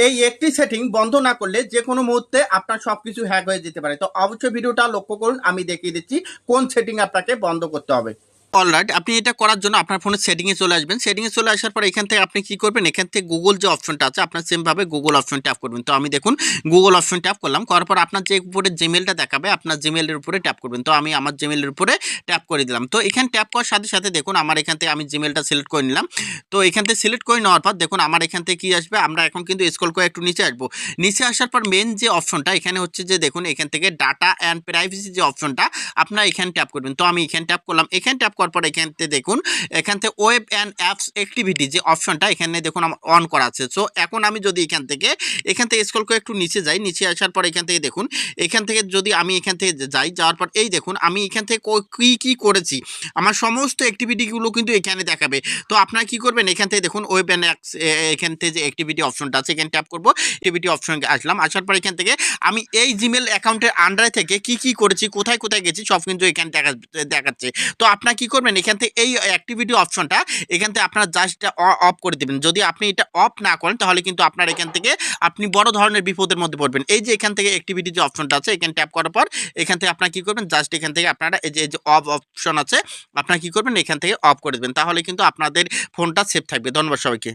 এই একটি সেটিং বন্ধ না করলে যে কোনো মুহূর্তে আপনার সবকিছু হ্যাক হয়ে যেতে পারে। তো অবশ্যই ভিডিওটা লক্ষ্য করুন, আমি দেখিয়ে দিচ্ছি কোন সেটিং আপনাকে বন্ধ করতে হবে। অলরাইট, আপনি এটা করার জন্য আপনার ফোনের সেটিংয়ে চলে আসবেন। সেটিংয়ে চলে আসার পর এখান থেকে আপনি কি করবেন, এখান থেকে গুগল যে অপশনটা আছে আপনার সেমভাবে গুগল অপশন ট্যাপ করবেন। তো আমি দেখুন গুগল অপশন ট্যাপ করলাম, করার পর আপনার যে উপরে জিমেলটা দেখাবে আপনার জিমেলের উপরে ট্যাপ করবেন। তো আমি আমার জিমেলের উপরে ট্যাপ করে দিলাম। তো এখানে ট্যাপ করার সাথে সাথে দেখুন আমার এখান থেকে আমি জিমেলটা সিলেক্ট করে নিলাম। তো এখান থেকে সিলেক্ট করে নেওয়ার পর দেখুন আমার এখান থেকে কি আসবে, আমরা এখন কিন্তু স্ক্রল করে একটু নিচে আসবো। নিচে আসার পর মেন যে অপশনটা এখানে হচ্ছে যে দেখুন এখান থেকে ডাটা অ্যান্ড প্রাইভেসি যে অপশনটা আপনারা এখানে ট্যাপ করবেন। তো আমি এখানে ট্যাপ করলাম। এখানে ট্যাপ করার পর এখান থেকে দেখুন এখান থেকে ওয়েব অ্যান্ড অ্যাপস অ্যাক্টিভিটি যে অপশনটা এখানে দেখুন আমার অন করা আছে। সো এখন আমি যদি এখান থেকে স্ক্রল করে একটু নিচে যাই, নিচে আসার পর এখান থেকে দেখুন এখান থেকে যদি আমি এখান থেকে যাই, যাওয়ার পর এই দেখুন আমি এখান থেকে কি কি করেছি আমার সমস্ত অ্যাক্টিভিটিগুলো কিন্তু এখানে দেখাবে। তো আপনারা কি করবেন, এখান থেকে দেখুন ওয়েব অ্যান্ড অ্যাপস এখান থেকে যে অ্যাক্টিভিটি অপশনটা আছে এখানে ট্যাপ করবো। অ্যাক্টিভিটি অপশনে আসলাম, আসার পর এখান থেকে আমি এই জিমেল অ্যাকাউন্টের আন্ডারে থেকে কি কি করেছি কোথায় কোথায় গেছি সব কিন্তু এখানে দেখাচ্ছে। তো আপনারা কি করবেন, এখান থেকে এই অ্যাক্টিভিটি অপশনটা এখান থেকে আপনারা জাস্ট অফ করে দেবেন। যদি আপনি এটা অফ না করেন তাহলে কিন্তু আপনার এখান থেকে আপনি বড় ধরনের বিপদের মধ্যে পড়বেন। এই যে এখান থেকে অ্যাক্টিভিটি যে অপশনটা আছে এখানে ট্যাপ করার পর এখান থেকে আপনারা কি করবেন, জাস্ট এখান থেকে আপনারা এই যে অফ অপশন আছে আপনারা কি করবেন এখান থেকে অফ করে দেবেন। তাহলে কিন্তু আপনাদের ফোনটা সেফ থাকবে। ধন্যবাদ সবাইকে।